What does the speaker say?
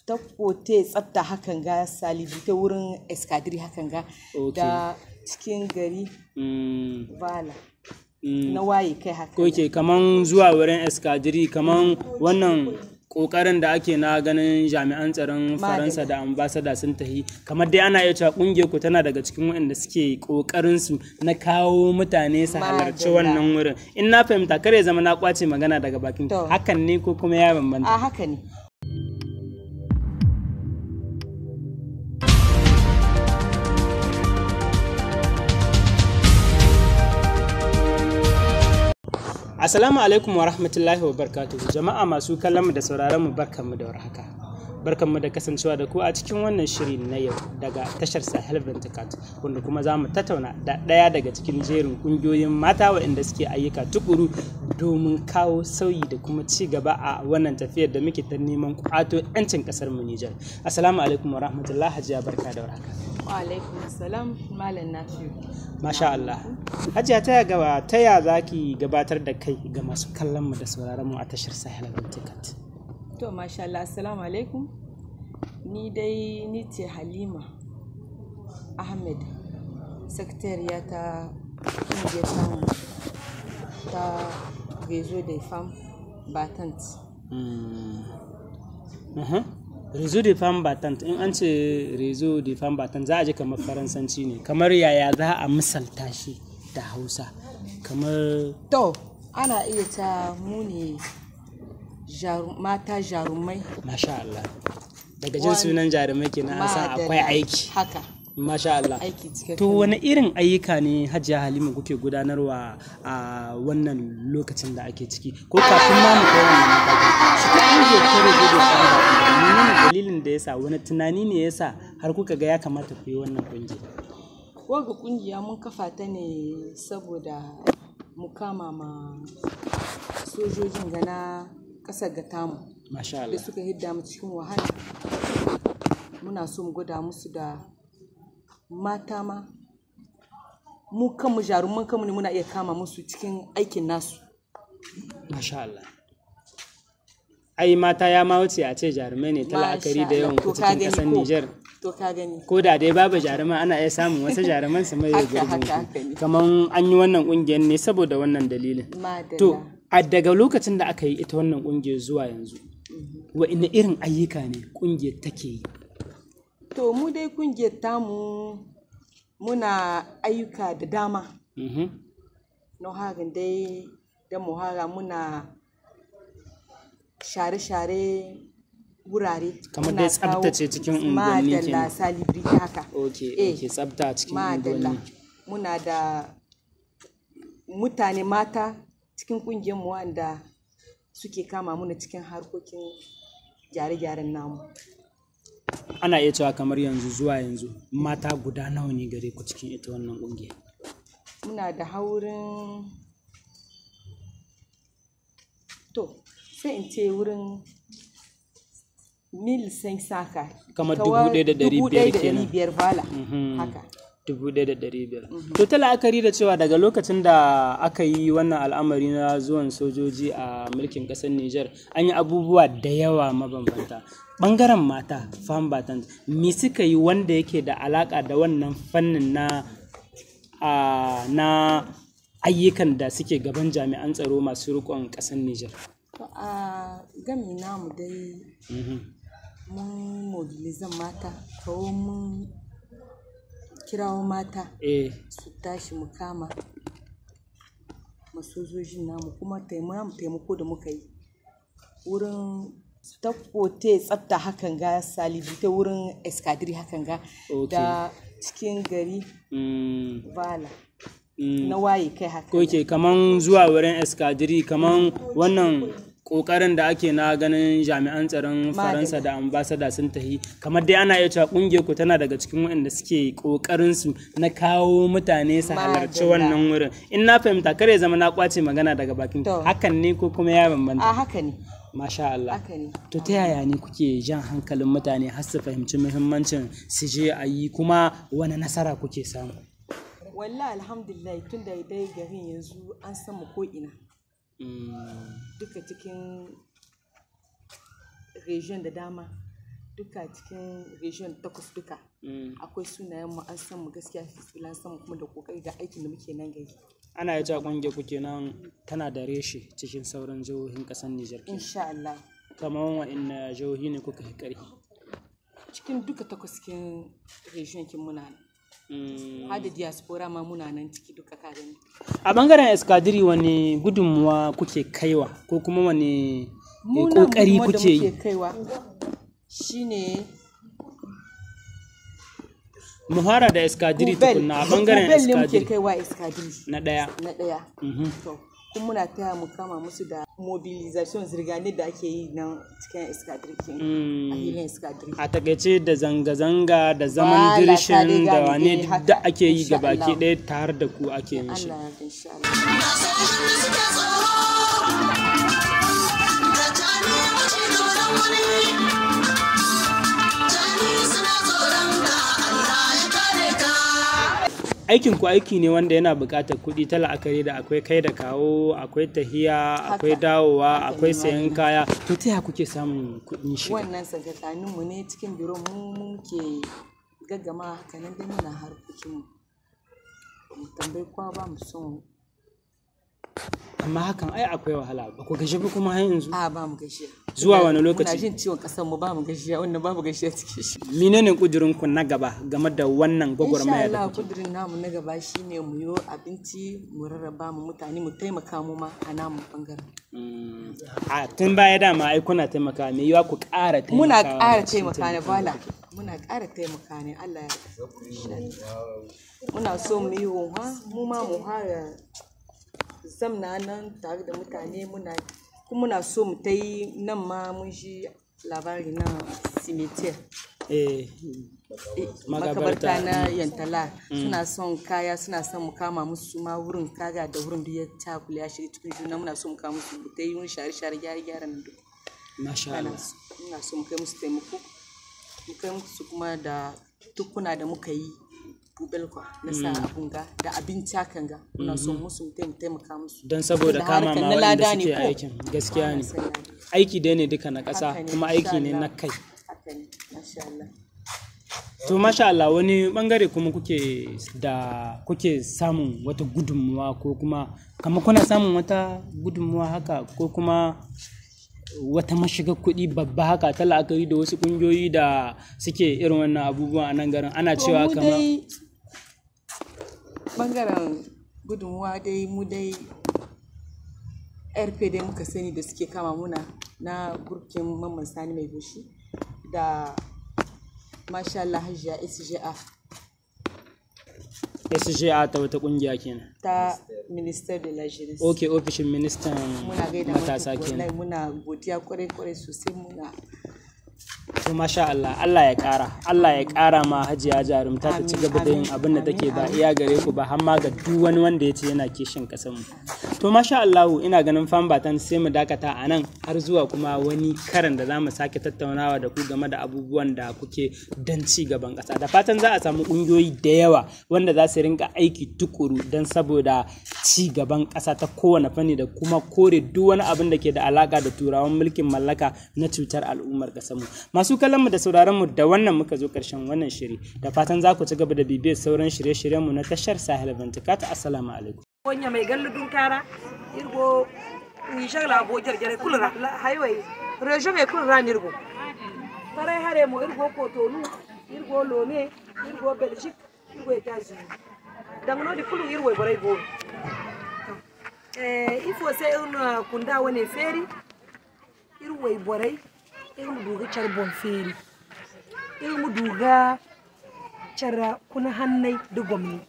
ta kote tsafta hakan ga salibi ta wurin eskadiri hakan ga da cikin gari bala na waye kai haka ok kaman zuwa wurin eskadiri kaman wannan kokarin da ake na ganin jami'an tsaron faransa da ambasada sun tahi kamar dai ana iya cewa kungiyar ku tana daga cikin waɗanda suke kokarin su na kawo mutane su halarci wannan wurin in na fahimta kare zama na kwace magana daga bakin hakan ne ko kuma ya bambanta a haka ne Assalamu alaikum wa rahmatullahi wa barakatuhu jama'a masu kallon mu da sauraron mu barkanmu da warhaka barkanmu da kasancewa da ku a cikin wannan shiri na yau daga tashar Sahel Ventikat wanda kuma za mu tattauna da ɗaya daga cikin jerin ƙungiyoyin mata waɗanda suke ayyuka tukuru domin kawo sauyi da kuma ci gaba a wannan tafiyar da muke ta neman kwato 'yancin ƙasar mu Nijar. Assalamu alaikum wa rahmatullahi hajiya barka da warhaka. Wa alaikum assalam malam Nafiu. Masha Allah. Hajiya ta ya za ki gabatar da kai ga masu kallon mu da sauraron mu a tashar Sahel Ventikat. To masha Allah assalamu alaikum. Ni dai ni ce Halima Ahmed sakatariya ta kungiyar samu ta Réseau des Femmes Battantes. Réseau des Femmes Battantes in an ce Réseau des Femmes Battantes za a ji kamar faransanci ne kamar yaya za a misalta shi da Hausa kamar to ana iya ta mu ne mata jarumai. Masha Allah daga jin sunan jarumai kenan an san akwai aiki haka. Masha Allah. To wani irin ayyuka ne Hajiya Halima kuke gudanarwa a wannan lokacin da ake ciki ko kafin ma mu kai wannan mataki shi ta kungiyar kare gudu kan menene dalilin da yasa wani tunani ne yasa har kuka ga ya kamata ku yi wannan kungiya waga kungiya mun kafa ta ne saboda mu kama ma sojojin gana kasar ga tamu Masha Allah da suka hidda mu cikin wahala muna so mu gwada musu da mata ma mu kanmu jaruman kanmu ne muna iya kama musu cikin aikin nasu. Masha Allah. Ai mata ya ma wuce a ce jarumai ne ta la'akari da yawan cikin kasar Nijar. To ka gani. Ko da dai babu jaruma ana iya samun wasu jaruman su mai gurbin. Kaman an yi wannan kungiyar ne saboda wannan dalilin. To a daga lokacin da aka yi ita wannan kungiyar zuwa yanzu wa'inne irin ayyuka ne kungiyar take yi? To mu dai kungiyar tamu muna ayyuka da dama. No hagan dai da muhara muna share-share wurare. Kamar dai tsabtace cikin unguwanni kenan. Madalla salibri haka. Okay, tsabta cikin unguwanni. Muna da mutane mata cikin kungiyar mu wanda suke kama muna cikin harkokin gyare-gyaren namu. Ana iya cewa kamar yanzu zuwa yanzu mata guda nawa ne gare ku cikin ita wannan kungiya? Muna da haurin to sai in ce wurin 1,500 kamar 1,500 kenan. 1,500 bala haka. 1,500. To ta la'akari da cewa daga lokacin da aka yi wannan al'amari na zuwan sojoji a mulkin ƙasar Nijar an yi abubuwa da yawa mabambanta. Ɓangaren mata Femme Battante me suka yi wanda yake da alaƙa da wannan fannin na ayyukan da suke gaban jami'an tsaro masu riƙon ƙasar Nijar? A gami namu dai mun mobilizan mata kawo mun kirawo mata su tashi mu kama masojojin namu kuma taimako da muka yi wurin ta kote tsafta hakan ga salibi ta wurin eskadiri hakan ga da cikin gari bala na waye kai haka. Ok kaman zuwa wurin eskadiri kaman wannan kokarin da ake na ganin jami'an tsaron faransa da ambasada sun tahi kamar dai ana iya cewa kungiyar ku tana daga cikin waɗanda suke kokarin su na kawo mutane su halarci wannan wurin in na fahimta kare zama na kwace magana daga bakin hakan ne ko kuma ya bambanta? A haka ne. Masha Allah. To ta yaya ne kuke jan hankalin mutane har su fahimci muhimmancin su je a yi kuma wani nasara kuke samu? Wallahi alhamdulillah tun da dai garin yanzu an samu ko ina. Duka cikin region da dama duka cikin region 8 duka akwai sunayen mu an san mu gaskiya filan san mu kuma da kokari ga aikin da muke nan gari. Ana ya ta kungiyar ku kenan tana da reshe cikin sauran jihohin kasar Nijar. Insha Allah. Kamar wa'anne jihohi ne kuka yi ƙarfi? Cikin duka 8 cikin region kin muna nan. Hada diaspora ma muna nan ciki duka ka gani. A bangaren escadrille wani gudunmuwa kuke kaiwa ko kuma wani kokari kuke yi? Kaiwa shine muhara da escadrille tukunna a bangaren escadrille muke kaiwa escadrille na daya to kuma muna taya mu kama musu da mobilization zirgane da ake yi nan cikin escadrille a hilin escadrille a takaice da zanga-zanga da zaman dirshin da wane da ake yi gabaki ɗaya tare da ku ake yin shi. Aikin ku aiki ne wanda yana buƙatar kuɗi ta la'akari da akwai kai da kawo, akwai tahiya, akwai dawowa, akwai sayan kaya. To ta kuke samun kuɗin shiga? Wannan tsakanin mu ne cikin biro mu muke gaggama haka nan dai muna harkokin mu. Mu tambayi kowa ba mu son. Amma hakan ai akwai wahala ba ku gashi ba kuma har yanzu? A ba mu gashi. Zuwa wani lokaci? Muna jin ciwon kasar mu ba mu gashi wannan babu gashi a cikin shi. Menene kudirin ku na gaba game da wannan gwagwarmaya da kuke? Kudirin namu na gaba shine mu yi abinci mu rarraba mu mutane mu taimaka mu ma a namu bangaren. A tun baya dama ai kuna taimaka me yiwa ku ƙara taimaka? Muna ƙara taimaka ne bala. Muna ƙara taimaka ne Allah ya muna so mu yi mu ma mu hara zamna nan tare da mutane muna so mu ta yi nan ma mun shi labari na cimetière makabarta na Yantala suna son kaya suna son mu kama musu ma wurin kaga da wurin da ya takule ya shiga cikin juna muna so mu kama musu mu ta yi wani share-share gyare-gyare nan duk. Masha Allah. Muna so mu kai musu taimako mu kai musu kuma da tukuna da muka yi bubelkwa na sa abun ga da abinci hakan ga muna so musu taimaka musu don saboda kama ma wanda suke aikin gaskiya ne aiki dai ne duka na ƙasa kuma aiki ne na kai. To masha Allah wani bangare kuma kuke samun wata gudunmuwa ko kuma kama kuna samun wata gudunmuwa haka ko kuma wata mashigar kuɗi babba haka ta la'akari da wasu ƙungiyoyi da suke irin wannan abubuwan a nan garin ana cewa kamar bangaren gudunmuwa dai mu dai rp dai muka sani da suke kama muna na gurkin Mamman Sani Mai Goshi da masha Allah Hajiya SGA ta wata kungiya kenan ta Minister de la Jeunesse. Okay, ofishin ministan matasa kenan. Muna godiya kwarai sosai muna. To masha Allah, Allah ya ƙara ma Hajiya Jarumta ta ci gaba da yin abin da take ba iya gare ku ba har ma ga duk wani wanda ya ce yana kishin ƙasar mu. To masha Allah ina ganin Fambatan sai mu dakata a nan har zuwa kuma wani karan da za mu sake tattaunawa da ku game da abubuwan da kuke don ci gaban ƙasa. Da fatan za a samu ƙungiyoyi da yawa wanda za su rinka aiki tukuru don saboda ci gaban ƙasa ta kowane fanni da kuma kore duk wani abin da ke da alaka da turawan mulkin mallaka na cutar al'ummar ƙasar mu. Masu kallon mu da sauraron mu da wannan muka zo ƙarshen wannan shiri. Da fatan za ku ci gaba da bibiyar sauran shirye-shiryen mu na tashar Sahel 24. Assalamu alaikum. Wonya mai galludun kara irgo Niger la bo jarjare kulra highway rejo me kulra nirgo tare hare mo irgo Cotonou irgo Lomé irgo Belgique irgo États-Unis dangno di kulu irgo boray bo il faut c'est un kunda woni feri irgo boray irgo duga charbon feri irgo duga cara kuna hannai da gwamnati